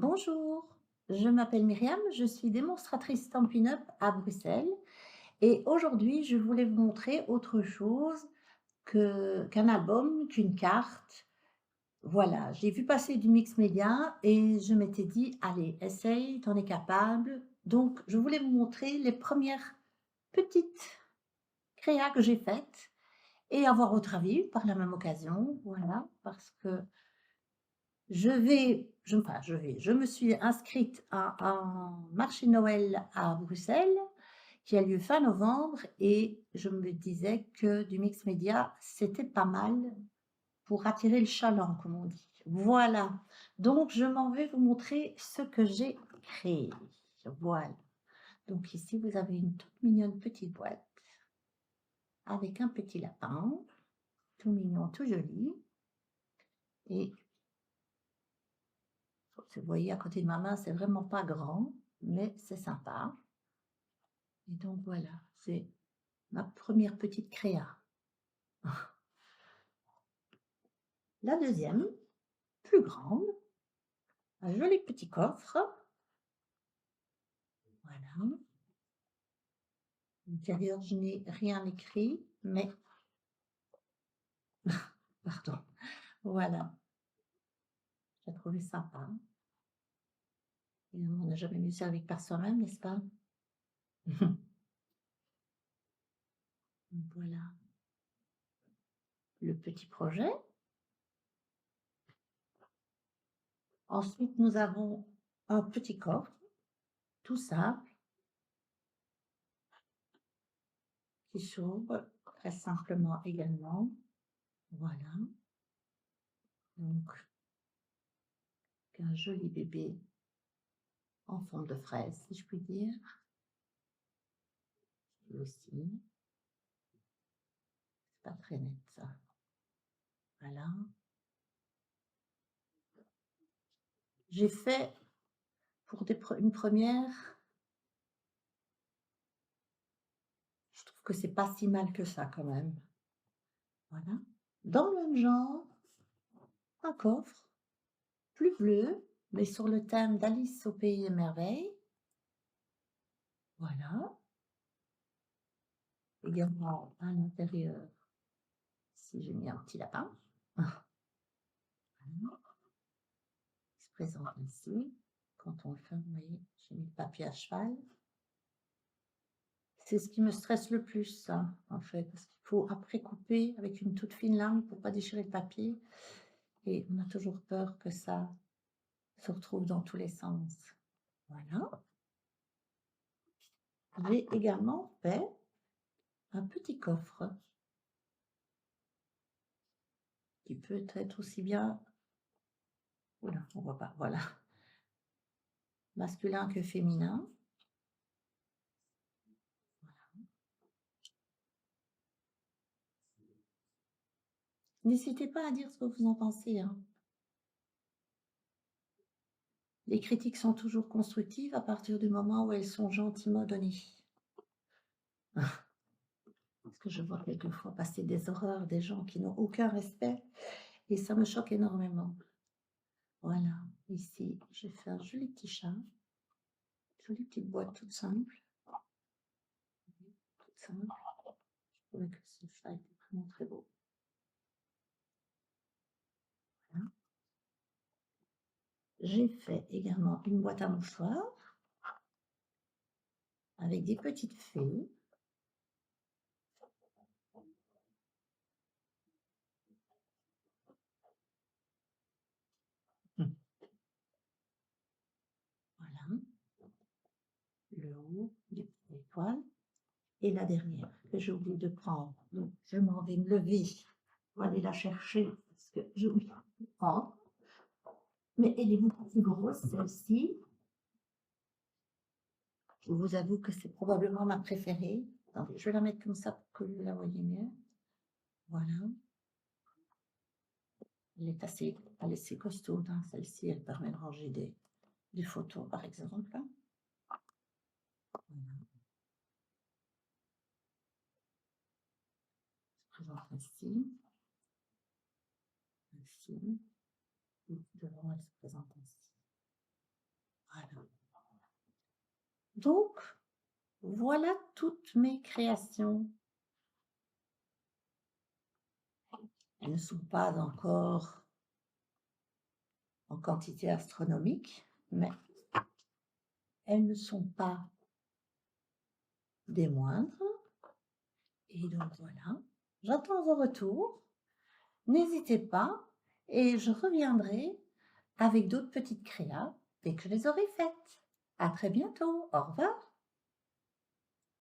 Bonjour, je m'appelle Myriam, je suis démonstratrice Stampin' Up à Bruxelles et aujourd'hui je voulais vous montrer autre chose qu'un album, qu'une carte. Voilà, j'ai vu passer du mix média et je m'étais dit, allez, essaye, t'en es capable. Donc je voulais vous montrer les premières petites créas que j'ai faites et avoir votre avis par la même occasion, voilà, parce que je me suis inscrite à un marché de Noël à Bruxelles qui a lieu fin novembre et je me disais que du mix média, c'était pas mal pour attirer le chaland, comme on dit. Voilà, donc je m'en vais vous montrer ce que j'ai créé. Voilà, donc ici vous avez une toute mignonne petite boîte avec un petit lapin, tout mignon, tout joli. Et vous voyez à côté de ma main, c'est vraiment pas grand, mais c'est sympa. Et donc voilà, c'est ma première petite créa. La deuxième, plus grande, un joli petit coffre. Voilà. À l'intérieur, je n'ai rien écrit, mais pardon. Voilà, j'ai trouvé sympa. Et on n'a jamais mieux servi que par soi-même, n'est-ce pas? Voilà le petit projet. Ensuite, nous avons un petit coffre, tout simple, qui s'ouvre très simplement également. Voilà. Donc, un joli bébé en forme de fraise, si je puis dire. Et aussi, c'est pas très net ça. Voilà. J'ai fait pour une première, je trouve que c'est pas si mal que ça quand même. Voilà. Dans le même genre, un coffre, plus bleu, mais sur le thème d'Alice au pays des merveilles. Voilà. Également à l'intérieur, si j'ai mis un petit lapin. Voilà. Il se présente ainsi. Quand on le ferme, vous voyez, j'ai mis le papier à cheval. C'est ce qui me stresse le plus, ça, en fait, parce qu'il faut après couper avec une toute fine lame pour pas déchirer le papier. Et on a toujours peur que ça se retrouve dans tous les sens. Voilà. J'ai également fait un petit coffre qui peut être aussi bien, oula, on voit pas, voilà, masculin que féminin. N'hésitez pas à dire ce que vous en pensez, hein. Les critiques sont toujours constructives à partir du moment où elles sont gentiment données. Parce que je vois quelquefois passer des horreurs, des gens qui n'ont aucun respect, et ça me choque énormément. Voilà, ici, j'ai fait un joli petit chat, jolie petite boîte toute simple. Toute simple. Je trouvais que ce chat était vraiment très beau. Voilà. J'ai fait également une boîte à mouchoirs avec des petites fées. Voilà, le haut, des petites étoiles. Et la dernière que j'ai oublié de prendre. Donc, je m'en vais me lever pour aller la chercher parce que j'ai oublié de prendre. Mais elle est beaucoup plus grosse, celle-ci. Je vous avoue que c'est probablement ma préférée. Attendez, je vais la mettre comme ça pour que vous la voyez mieux. Voilà. Elle est assez costaud, hein. Celle-ci, elle permet de ranger des photos, par exemple. Voilà. Je présente ainsi. Ainsi. Et devant, elle se présente ainsi. Voilà. Donc, voilà toutes mes créations. Elles ne sont pas encore en quantité astronomique, mais elles ne sont pas des moindres. Et donc voilà, j'attends vos retours. N'hésitez pas et je reviendrai avec d'autres petites créas dès que je les aurai faites. À très bientôt. Au revoir.